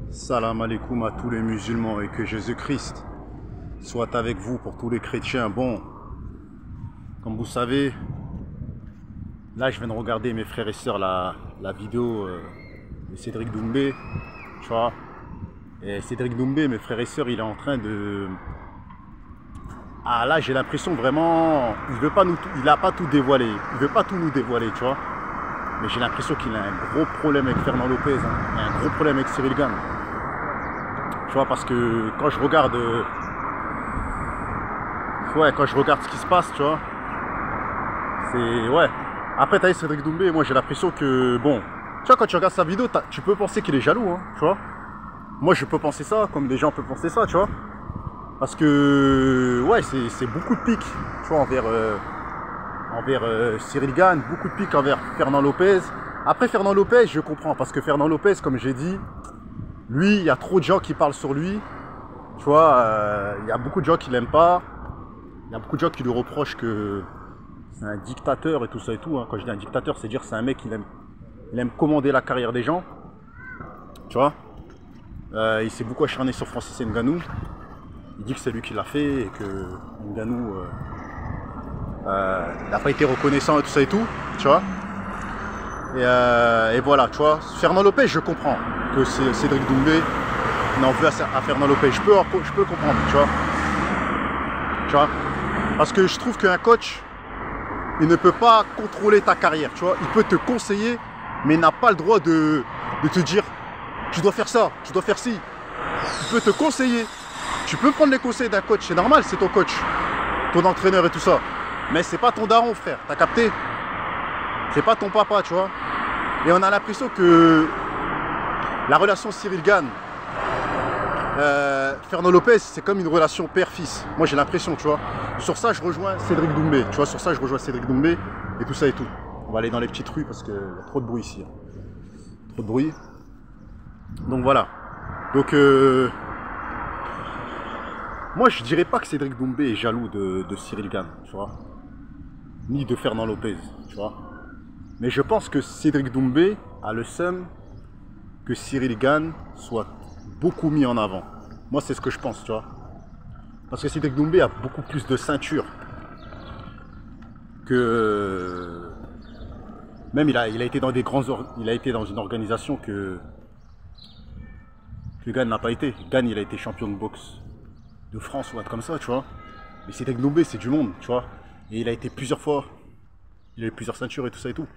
Salam alaikum à tous les musulmans et que Jésus-Christ soit avec vous pour tous les chrétiens. Bon, comme vous savez, là je viens de regarder mes frères et sœurs la vidéo de Cédric Doumbé, tu vois. Et Cédric Doumbé, mes frères et sœurs, il est en train de... Ah là j'ai l'impression vraiment, il n'a pas tout dévoilé, il veut pas tout nous dévoiler, tu vois. Mais j'ai l'impression qu'il a un gros problème avec Fernand Lopez, hein, et un gros problème avec Cyril Gane. Tu vois, parce que quand je regarde ce qui se passe, tu vois, c'est... Ouais. Après, t'as vu Cédric Doumbé, moi j'ai l'impression que... Bon, tu vois, quand tu regardes sa vidéo, tu peux penser qu'il est jaloux, hein, tu vois. Moi, je peux penser ça, comme des gens peuvent penser ça, tu vois. Parce que, ouais, c'est beaucoup de piques, tu vois, envers Cyril Gane, beaucoup de piques envers Fernand Lopez. Après, Fernand Lopez, je comprends, parce que Fernand Lopez, comme j'ai dit, lui, il y a trop de gens qui parlent sur lui. Tu vois, il y a beaucoup de gens qui l'aiment pas. Il y a beaucoup de gens qui lui reprochent que c'est un dictateur et tout ça et tout. Hein. Quand je dis un dictateur, c'est dire c'est un mec qui aime commander la carrière des gens. Tu vois, il s'est beaucoup acharné sur Francis Ngannou. Il dit que c'est lui qui l'a fait et que Ngannou n'a pas été reconnaissant et tout ça et tout. Tu vois. Et voilà, tu vois. Fernand Lopez, je comprends que Cédric Doumbé n'en veut à Fernand Lopez. Je peux comprendre, tu vois. Tu vois. Parce que je trouve qu'un coach, il ne peut pas contrôler ta carrière, tu vois. Il peut te conseiller, mais il n'a pas le droit de te dire tu dois faire ça, tu dois faire ci. Il peut te conseiller. Tu peux prendre les conseils d'un coach, c'est normal, c'est ton coach, ton entraîneur et tout ça. Mais c'est pas ton daron, frère, t'as capté? C'est pas ton papa, tu vois. Et on a l'impression que la relation Cyril Gane, Fernand Lopez, c'est comme une relation père-fils. Moi j'ai l'impression, tu vois. Sur ça je rejoins Cédric Doumbé, tu vois, sur ça je rejoins Cédric Doumbé et tout ça et tout. On va aller dans les petites rues parce qu'il y a trop de bruit ici. Hein. Trop de bruit. Donc voilà. Donc moi je dirais pas que Cédric Doumbé est jaloux de Cyril Gane, tu vois. Ni de Fernand Lopez, tu vois. Mais je pense que Cédric Doumbé a le seum que Cyril Gane soit beaucoup mis en avant. Moi, c'est ce que je pense, tu vois. Parce que Cédric Doumbé a beaucoup plus de ceinture que... Même il a été dans des il a été dans une organisation que Gane n'a pas été. Gane, il a été champion de boxe de France ou un truc comme ça, tu vois. Mais Cédric Doumbé, c'est du monde, tu vois. Et il a été plusieurs fois... Il a eu plusieurs ceintures et tout ça et tout.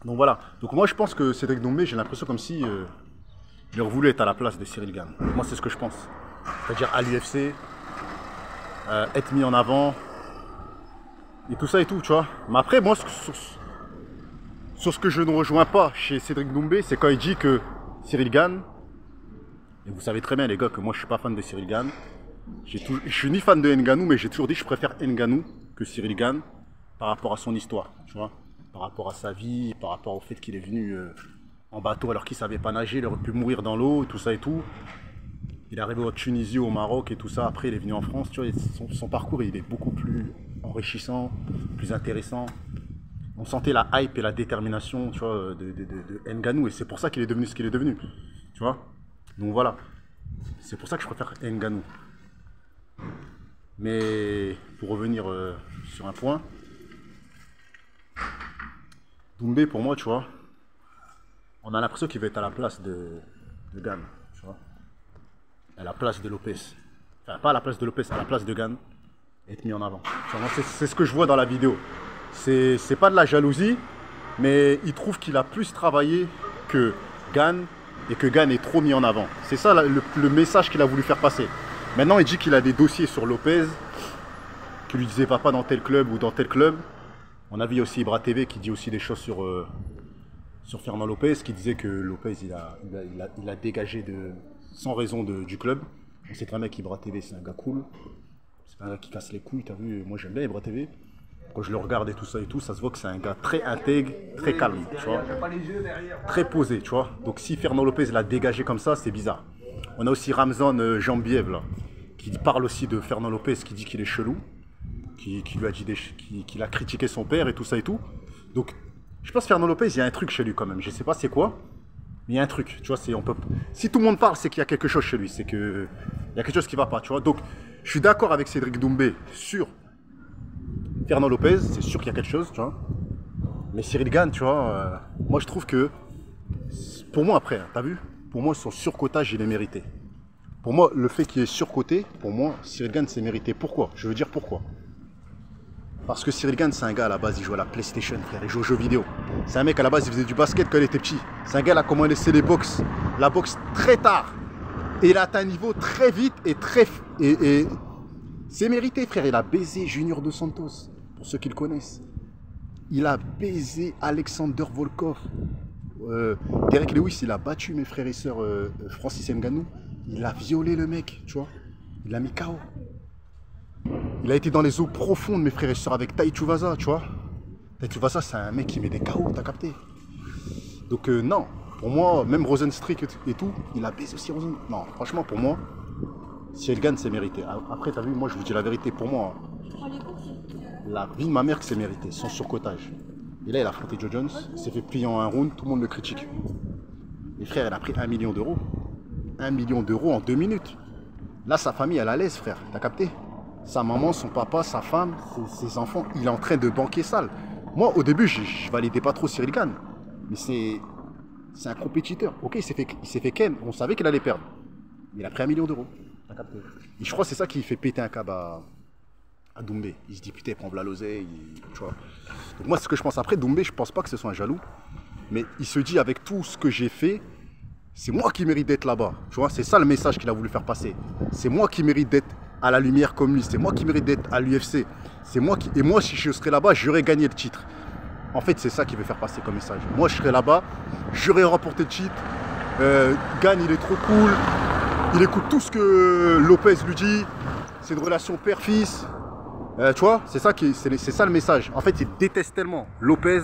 Donc voilà. Donc moi je pense que Cédric Doumbé, j'ai l'impression comme si il aurait voulu être à la place de Cyril Gane. Moi c'est ce que je pense. C'est-à-dire à l'UFC, être mis en avant, et tout ça et tout, tu vois. Mais après, moi, sur ce que je ne rejoins pas chez Cédric Doumbé, c'est quand il dit que Cyril Gane, et vous savez très bien les gars que moi je suis pas fan de Cyril Gane, je suis ni fan de Ngannou, mais j'ai toujours dit que je préfère Ngannou que Cyril Gane. Par rapport à son histoire, tu vois, par rapport à sa vie, par rapport au fait qu'il est venu en bateau alors qu'il ne savait pas nager, il aurait pu mourir dans l'eau, tout ça et tout. Il est arrivé en Tunisie, au Maroc et tout ça, après il est venu en France, tu vois, son parcours il est beaucoup plus enrichissant, plus intéressant. On sentait la hype et la détermination, tu vois, de Ngannou et c'est pour ça qu'il est devenu ce qu'il est devenu, tu vois. Donc voilà, c'est pour ça que je préfère Ngannou. Mais pour revenir sur un point, Doumbé, pour moi, tu vois, on a l'impression qu'il va être à la place de Gane, tu vois. À la place de Lopez. Enfin, pas à la place de Lopez, à la place de Gane, être mis en avant. C'est ce que je vois dans la vidéo. C'est pas de la jalousie, mais il trouve qu'il a plus travaillé que Gane et que Gane est trop mis en avant. C'est ça le message qu'il a voulu faire passer. Maintenant, il dit qu'il a des dossiers sur Lopez, qu'il lui disait va pas dans tel club ou dans tel club. On a vu aussi Ibra TV qui dit aussi des choses sur Fernand Lopez, qui disait que Lopez il a dégagé sans raison du club. C'est un mec, Ibra TV, c'est un gars cool. C'est un gars qui casse les couilles, t'as vu, moi j'aime bien Ibra TV. Quand je le regarde et tout, ça se voit que c'est un gars très intègre, très calme, tu vois. Très posé, tu vois. Donc si Fernand Lopez l'a dégagé comme ça, c'est bizarre. On a aussi Ramzan Jambiev, là, qui parle aussi de Fernand Lopez, qui dit qu'il est chelou. Qui lui a dit qu'il a critiqué son père et tout ça et tout. Donc, je pense que Fernand Lopez, il y a un truc chez lui quand même. Je sais pas c'est quoi. Mais il y a un truc, tu vois, on peut... Si tout le monde parle, c'est qu'il y a quelque chose chez lui, c'est que il y a quelque chose qui va pas, tu vois. Donc, je suis d'accord avec Cédric Doumbé sur Fernand Lopez, c'est sûr qu'il y a quelque chose, tu vois. Mais Cyril Gane, tu vois, moi je trouve que, pour moi après, hein, t'as vu, pour moi son surcotage, il est mérité. Pour moi, le fait qu'il est surcoté, pour moi, Cyril Gane, c'est mérité. Pourquoi? Je veux dire pourquoi. Parce que Cyril Gane, c'est un gars à la base, il joue à la PlayStation, frère, il joue aux jeux vidéo. C'est un mec à la base, il faisait du basket quand il était petit. C'est un gars, là, comment laisser la boxe très tard. Et il a atteint un niveau très vite et très... Et c'est mérité, frère. Il a baisé Junior Dos Santos, pour ceux qui le connaissent. Il a baisé Alexander Volkov. Derek Lewis, il a battu mes frères et sœurs Francis Ngannou. Il a violé le mec, tu vois. Il l'a mis KO. Il a été dans les eaux profondes, mes frères et sœurs, avec Tai Tuivasa, tu vois. Tai Tuivasa, c'est un mec qui met des KO, t'as capté. Donc non, pour moi, même Rosenstruck et tout, il a baisé aussi Rosen. Non, franchement, pour moi, Cyril Gane, c'est mérité. Après, t'as vu, moi, je vous dis la vérité, pour moi, la vie de ma mère que c'est mérité, son surcotage. Et là, il a affronté Joe Jones, il s'est fait plier en un round, tout le monde le critique. Les frères, il a pris 1 million d'euros. 1 million d'euros en 2 minutes. Là, sa famille, elle a l'aise, frère, t'as capté? Sa maman, son papa, sa femme, ses enfants, il est en train de banquer sale. Moi, au début, je validais pas trop Cyril Gane. Mais c'est un compétiteur. Ok, il s'est fait ken, on savait qu'il allait perdre. Mais il a pris 1 million d'euros. Et je crois que c'est ça qui fait péter un câble à Doumbé. Il se dit, putain, il prend v'là l'oseille, tu vois. Donc moi, c'est ce que je pense. Après, Doumbé, je pense pas que ce soit un jaloux. Mais il se dit, avec tout ce que j'ai fait, c'est moi qui mérite d'être là-bas. Tu vois, c'est ça le message qu'il a voulu faire passer. C'est moi qui mérite d'être à la lumière comme lui. C'est moi qui mérite d'être à l'UFC. C'est moi qui... Et moi, si je serais là-bas, j'aurais gagné le titre. En fait, c'est ça qu'il veut faire passer comme message. Moi, je serais là-bas, j'aurais remporté le titre. Gane, il est trop cool. Il écoute tout ce que Lopez lui dit. C'est une relation père-fils. Tu vois, c'est ça le message. En fait, il déteste tellement Lopez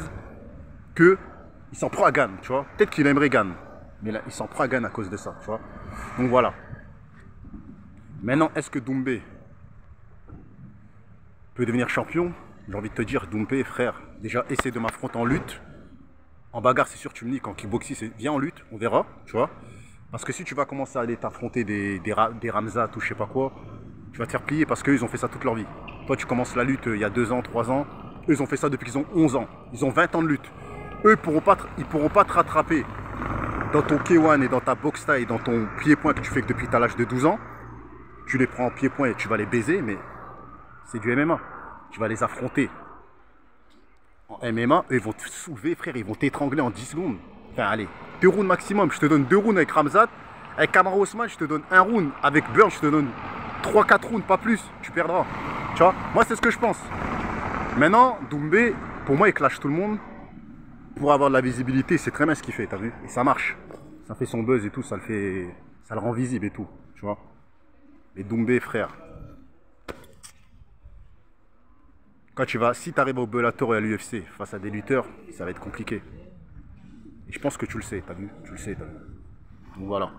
que il s'en prend à Gane, tu vois. Peut-être qu'il aimerait Gane, mais là, il s'en prend à Gane à cause de ça, tu vois. Donc voilà. Maintenant, est-ce que Doumbé peut devenir champion? J'ai envie de te dire, Doumbé, frère, déjà, essaie de m'affronter en lutte. En bagarre, c'est sûr, tu me dis, qu'en kickboxing, c'est viens en lutte, on verra, tu vois. Parce que si tu vas commencer à aller t'affronter des Ramzat ou je sais pas quoi, tu vas te faire plier parce qu'ils ont fait ça toute leur vie. Toi, tu commences la lutte il y a 2 ans, 3 ans. Eux, ils ont fait ça depuis qu'ils ont 11 ans. Ils ont 20 ans de lutte. Eux, ils pourront pas te rattraper dans ton K1 et dans ta boxe taille et dans ton pied-point que tu fais depuis l'âge de 12 ans. Tu les prends en pied-point et tu vas les baiser, mais c'est du MMA. Tu vas les affronter. En MMA, eux, ils vont te soulever, frère, ils vont t'étrangler en 10 secondes. Enfin, allez, 2 rounds maximum. Je te donne 2 rounds avec Ramzat. Avec Kamaru Usman, je te donne 1 round. Avec Burns, je te donne 3-4 rounds, pas plus. Tu perdras. Tu vois, moi, c'est ce que je pense. Maintenant, Doumbé, pour moi, il clash tout le monde. Pour avoir de la visibilité, c'est très bien ce qu'il fait, t'as vu? Et ça marche. Ça fait son buzz et tout, ça le rend visible et tout, tu vois. Mais Doumbé, frère, quand si tu arrives au Bellator et à l'UFC face à des lutteurs, ça va être compliqué. Et je pense que tu le sais, t'as vu? Tu le sais, t'as vu? Donc voilà.